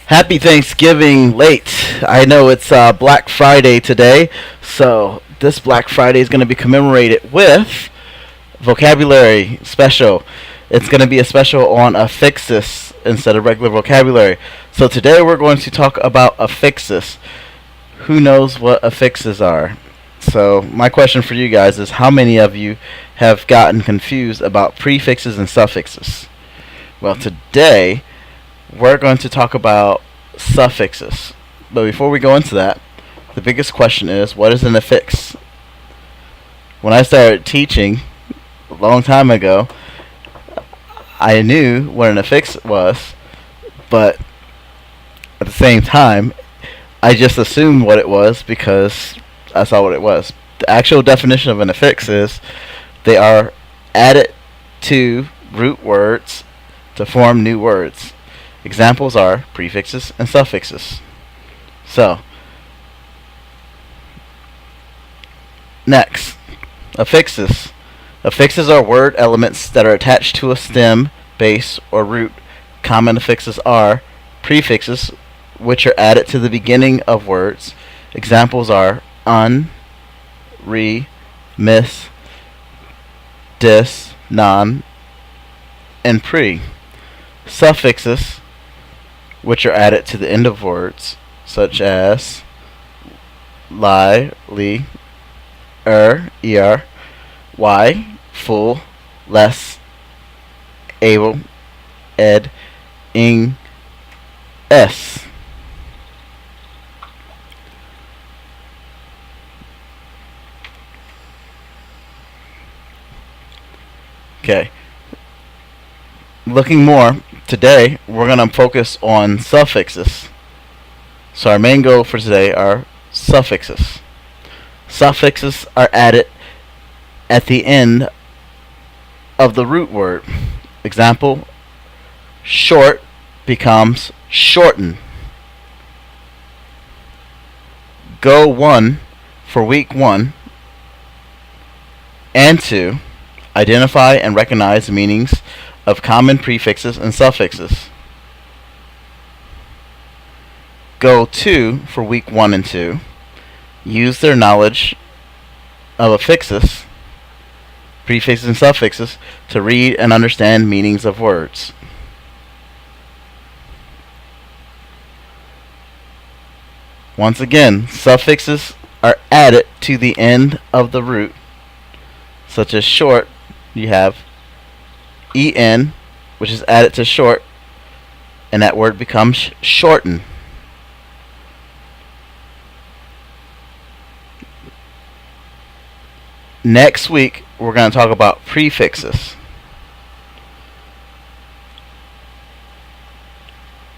Happy Thanksgiving late. I know it's Black Friday today, so this Black Friday is going to be commemorated with vocabulary special. It's going to be a special on affixes instead of regular vocabulary. So today we're going to talk about affixes. Who knows what affixes are? So my question for you guys is, how many of you have gotten confused about prefixes and suffixes? Well, today we're going to talk about suffixes. But before we go into that, the biggest question is, what is an affix? When I started teaching a long time ago, I knew what an affix was, but at the same time, I just assumed what it was because I saw what it was. The actual definition of an affix is they are added to root words to form new words. Examples are prefixes and suffixes. So, next, affixes. Affixes are word elements that are attached to a stem, base, or root. Common affixes are prefixes, which are added to the beginning of words. Examples are un, re, mis, dis, non, and pre. Suffixes, which are added to the end of words, such as li, er, y, full, less, able, ed, ing, s. Okay. Looking more, today we're going to focus on suffixes. So our main goal for today are suffixes. Suffixes are added at the end of the root word. Example, short becomes shorten. Go 1 for week 1 and 2. Identify and recognize meanings of common prefixes and suffixes. Go 2 for week 1 and 2. Use their knowledge of affixes, prefixes and suffixes to read and understand meanings of words. Once again, suffixes are added to the end of the root, such as short. You have en, which is added to short, and that word becomes shorten. Next week, we're going to talk about prefixes.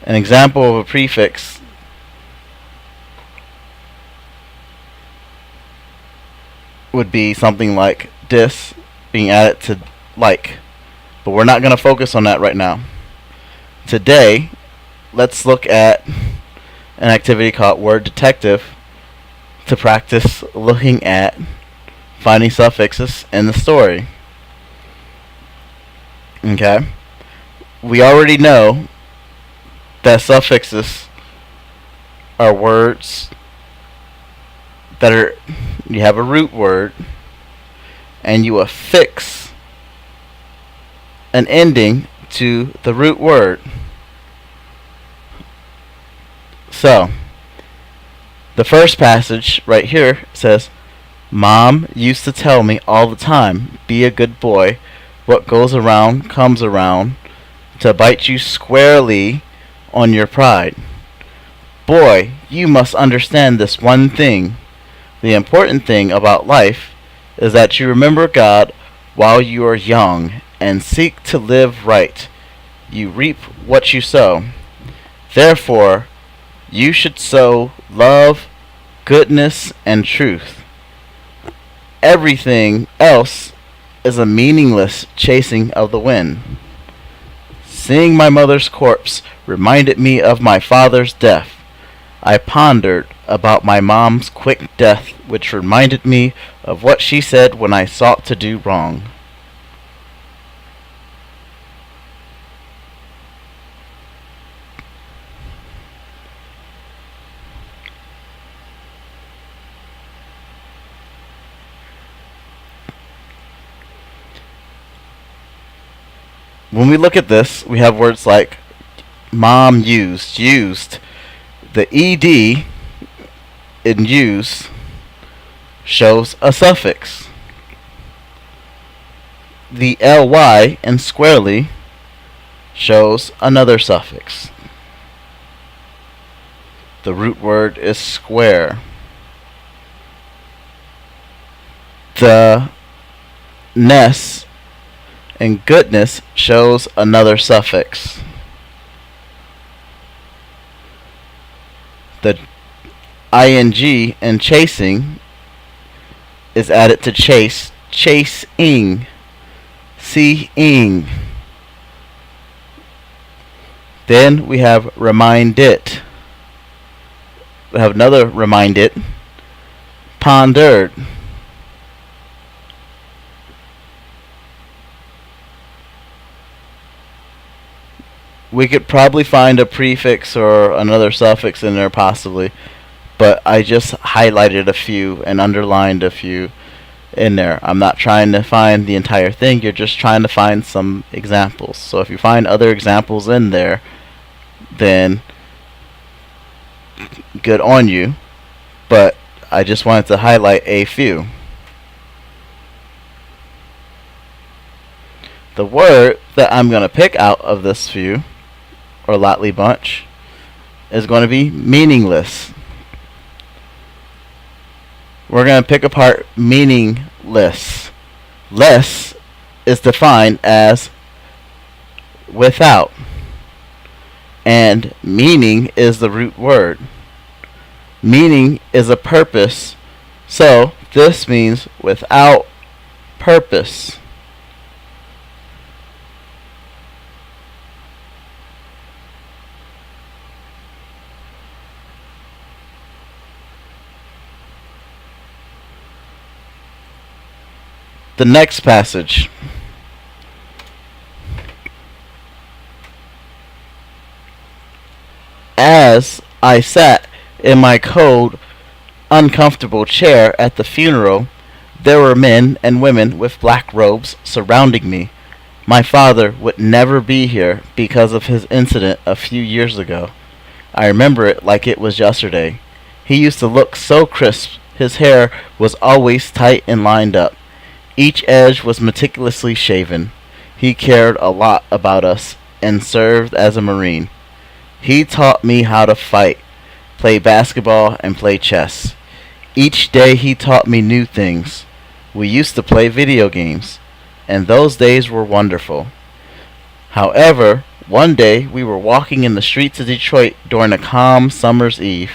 An example of a prefix would be something like dis being added to like. But we're not going to focus on that right now. Today, let's look at an activity called Word Detective to practice looking at finding suffixes in the story. Okay? We already know that suffixes are words that are, you have a root word and you affix an ending to the root word. So, the first passage right here says, Mom used to tell me all the time, be a good boy. What goes around comes around to bite you squarely on your pride. Boy, you must understand this one thing. The important thing about life is that you remember God while you are young and seek to live right. You reap what you sow. Therefore, you should sow love, goodness, and truth. Everything else is a meaningless chasing of the wind. Seeing my mother's corpse reminded me of my father's death. I pondered about my mom's quick death, which reminded me of what she said when I sought to do wrong. When we look at this, we have words like mom used. The ed in use shows a suffix. The ly in squarely shows another suffix. The root word is square. The ness in goodness shows another suffix. The ing in chasing is added to chase, chasing, seeing. Then we have remind it. We have another remind it, pondered. We could probably find a prefix or another suffix in there possibly, but I just highlighted a few and underlined a few in there. I'm not trying to find the entire thing, you're just trying to find some examples. So if you find other examples in there, then good on you, but I just wanted to highlight a few. The word that I'm going to pick out of this few, or Lotley bunch, is going to be meaningless. We're going to pick apart meaningless. Less is defined as without, and meaning is the root word. Meaning is a purpose, so this means without purpose. The next passage. As I sat in my cold, uncomfortable chair at the funeral, there were men and women with black robes surrounding me. My father would never be here because of his incident a few years ago. I remember it like it was yesterday. He used to look so crisp. His hair was always tight and lined up. Each edge was meticulously shaven. He cared a lot about us and served as a Marine. He taught me how to fight, play basketball, and play chess. Each day he taught me new things. We used to play video games, and those days were wonderful. However, one day we were walking in the streets of Detroit during a calm summer's eve.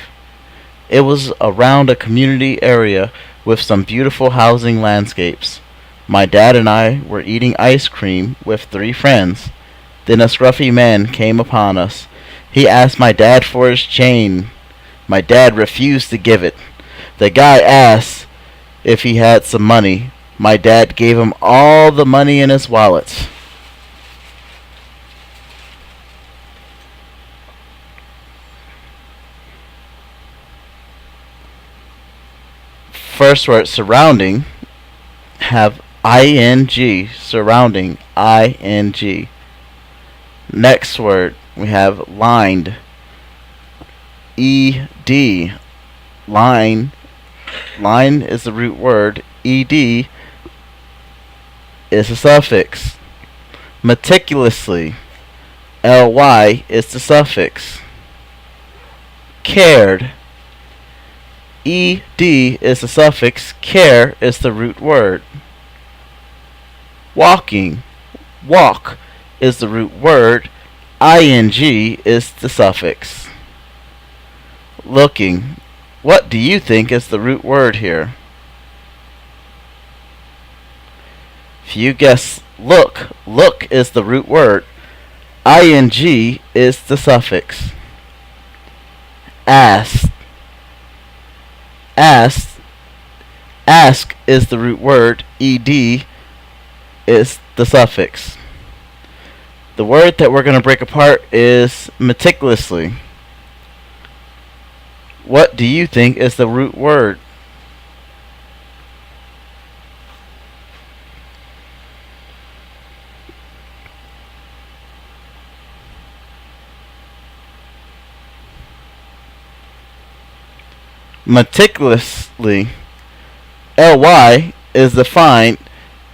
It was around a community area with some beautiful housing landscapes. My dad and I were eating ice cream with 3 friends. Then a scruffy man came upon us. He asked my dad for his chain. My dad refused to give it. The guy asked if he had some money. My dad gave him all the money in his wallet. First word, surrounding, have ing, surrounding, ing. Next word, we have lined, ed, line. Line is the root word, ed is the suffix. Meticulously, ly is the suffix. Cared, ed is the suffix, care is the root word. Walking, walk is the root word, ing is the suffix. Looking, what do you think is the root word here? If you guess look, look is the root word, ing is the suffix. Ask, ask is the root word, ed is the suffix. The word that we're going to break apart is meticulously. What do you think is the root word? Meticulously, ly is defined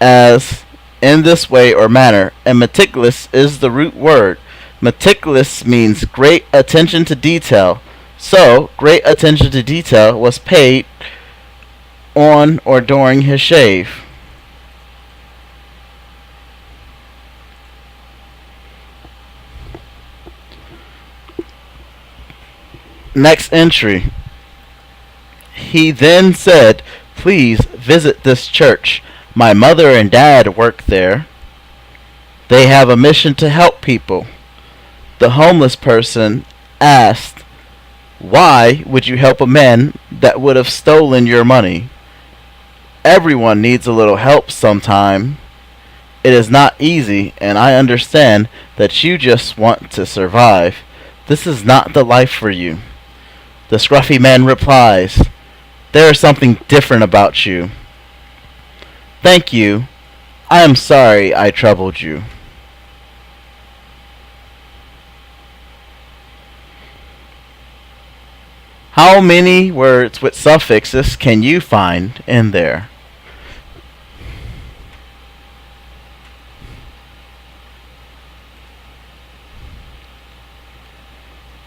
as in this way or manner, and meticulous is the root word. Meticulous means great attention to detail. So, great attention to detail was paid on or during his shave. Next entry. He then said, "Please visit this church. My mother and dad work there. They have a mission to help people." The homeless person asked, "Why would you help a man that would have stolen your money?" "Everyone needs a little help sometime. It is not easy, and I understand that you just want to survive. This is not the life for you." The scruffy man replies, "There is something different about you." "Thank you. I am sorry I troubled you." How many words with suffixes can you find in there?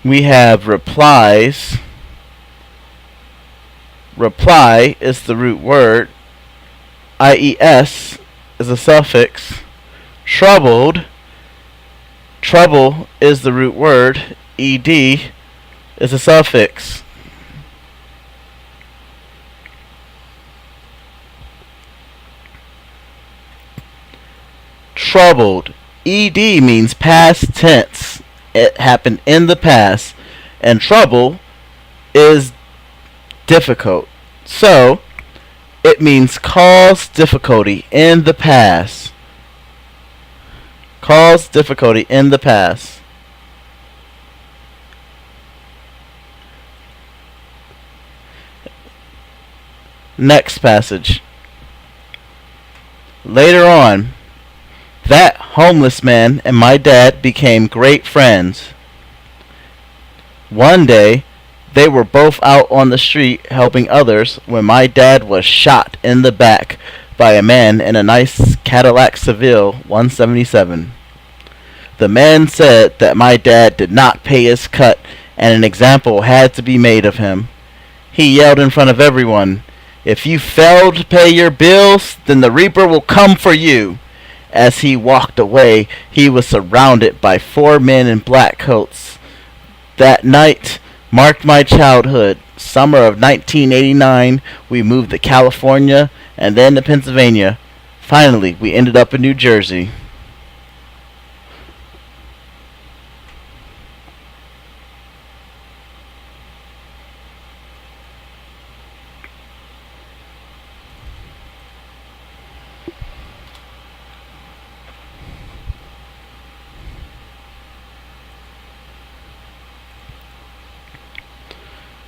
We have replies. Reply is the root word. IES is a suffix. Troubled. Trouble is the root word. ED is a suffix. Troubled. ED means past tense. It happened in the past. And trouble is difficult. So, it means cause difficulty in the past. Cause difficulty in the past. Next passage. Later on, that homeless man and my dad became great friends. One day, they were both out on the street helping others when my dad was shot in the back by a man in a nice Cadillac Seville 177. The man said that my dad did not pay his cut and an example had to be made of him. He yelled in front of everyone, "If you fail to pay your bills, then the Reaper will come for you." As he walked away, he was surrounded by 4 men in black coats. That night marked my childhood. Summer of 1989, we moved to California and then to Pennsylvania. Finally, we ended up in New Jersey.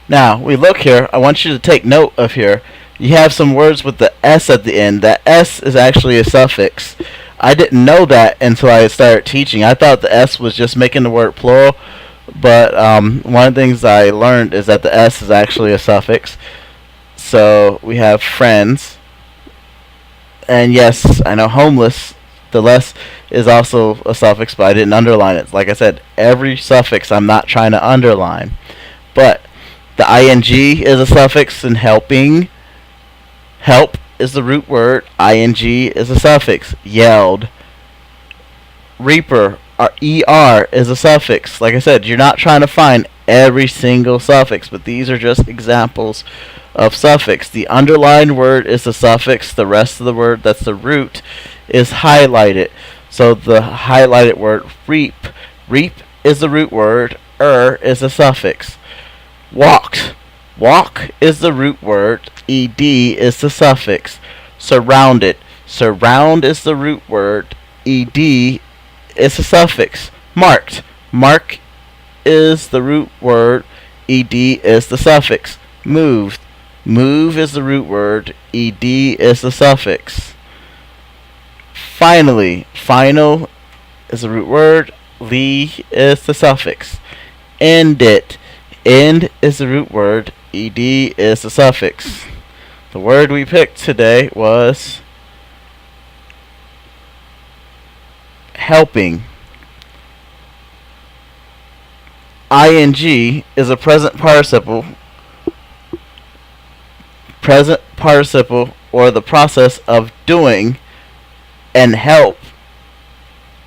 Now, we look here. I want you to take note of here. You have some words with the S at the end. That S is actually a suffix. I didn't know that until I started teaching. I thought the S was just making the word plural. But one of the things I learned is that the S is actually a suffix. So we have friends. And yes, I know homeless. The less is also a suffix, but I didn't underline it. Like I said, every suffix I'm not trying to underline. But the ing is a suffix in helping. Help is the root word. Ing is a suffix. Yelled. Reaper, or er, is a suffix. Like I said, you're not trying to find every single suffix, but these are just examples of suffix. The underlined word is the suffix. The rest of the word, that's the root, is highlighted. So the highlighted word reap. Reap is the root word. Is a suffix. Walked. Walk is the root word. Ed is the suffix. Surrounded. Surround is the root word. Ed is a suffix. Marked. Mark is the root word. Ed is the suffix. Moved. Move is the root word. Ed is the suffix. Finally. Final is the root word. Lee is the suffix. End it. End is the root word. ed is the suffix. The word we picked today was helping. ing is a present participle. Present participle, or the process of doing, and help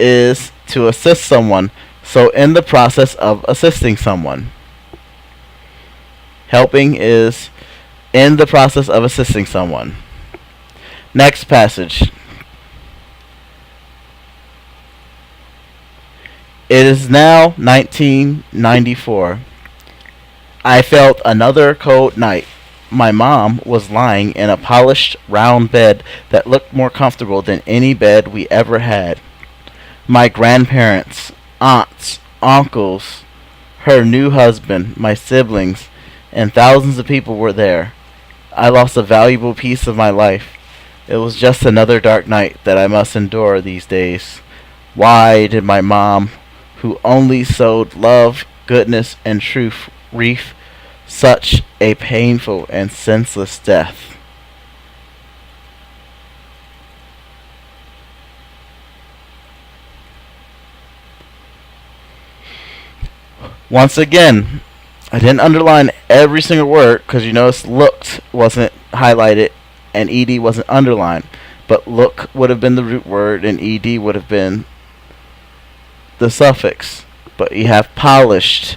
is to assist someone. So in the process of assisting someone. Helping is in the process of assisting someone. Next passage. It is now 1994. I felt another cold night. My mom was lying in a polished round bed that looked more comfortable than any bed we ever had. My grandparents, aunts, uncles, her new husband, my siblings, and thousands of people were there. I lost a valuable piece of my life. It was just another dark night that I must endure these days. Why did my mom, who only sowed love, goodness, and truth, reap such a painful and senseless death? Once again, I didn't underline every single word because you notice looked wasn't highlighted and ed wasn't underlined. But look would have been the root word and ed would have been the suffix. But you have polished.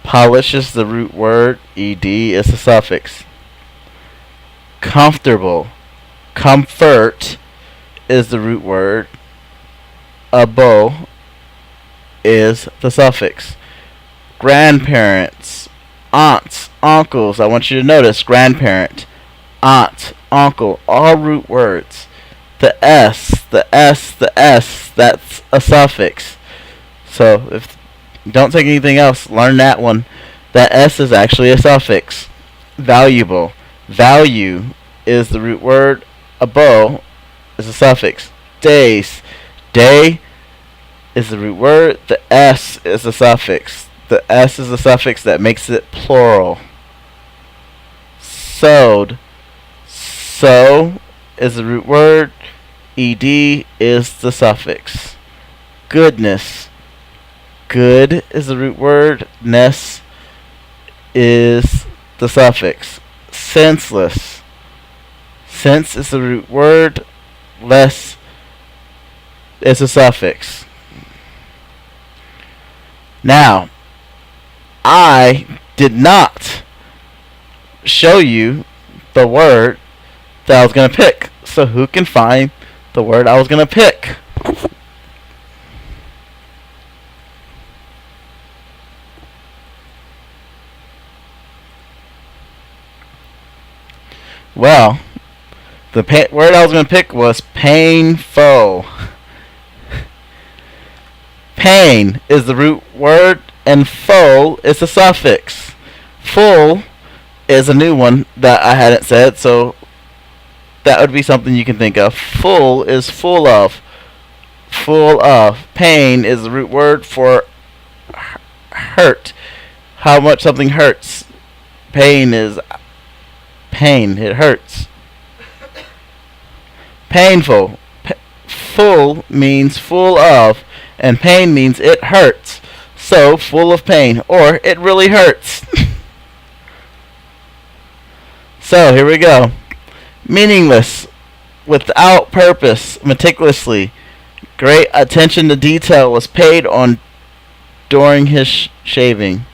Polish is the root word, ed is the suffix. Comfortable. Comfort is the root word. Abo is the suffix. Grandparents, aunts, uncles. I want you to notice grandparent, aunt, uncle, all root words. The S, that's a suffix. So if you don't take anything else, learn that one. That S is actually a suffix. Valuable. Value is the root word. Abo is a suffix. Days. Day is the root word. The S is a suffix. The S is a suffix that makes it plural. Sewed. Sew is the root word. Ed is the suffix. Goodness. Good is the root word. Ness is the suffix. Senseless. Sense is the root word. Less is a suffix. Now, I did not show you the word that I was going to pick. So who can find the word I was going to pick? Well, the word I was going to pick was painful. Pain is the root word, and full is the suffix. Full is a new one that I hadn't said, so that would be something you can think of. Full is full of. Full of. Pain is the root word for hurt. How much something hurts. Pain is pain. It hurts. Painful. Full means full of, and pain means it hurts. So, full of pain, or it really hurts. So, here we go. Meaningless, without purpose, meticulously. Great attention to detail was paid on during his shaving.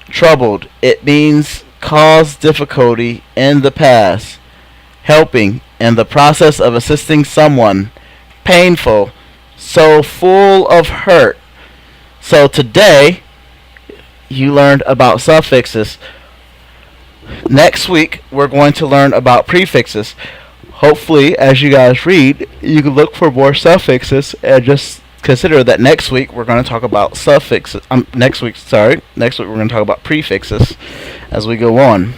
Troubled, it means caused difficulty in the past. Helping, in the process of assisting someone. Painful, so full of hurt. So today, you learned about suffixes. Next week, we're going to learn about prefixes. Hopefully, as you guys read, you can look for more suffixes and just consider that next week we're going to talk about suffixes. Next week we're going to talk about prefixes as we go on.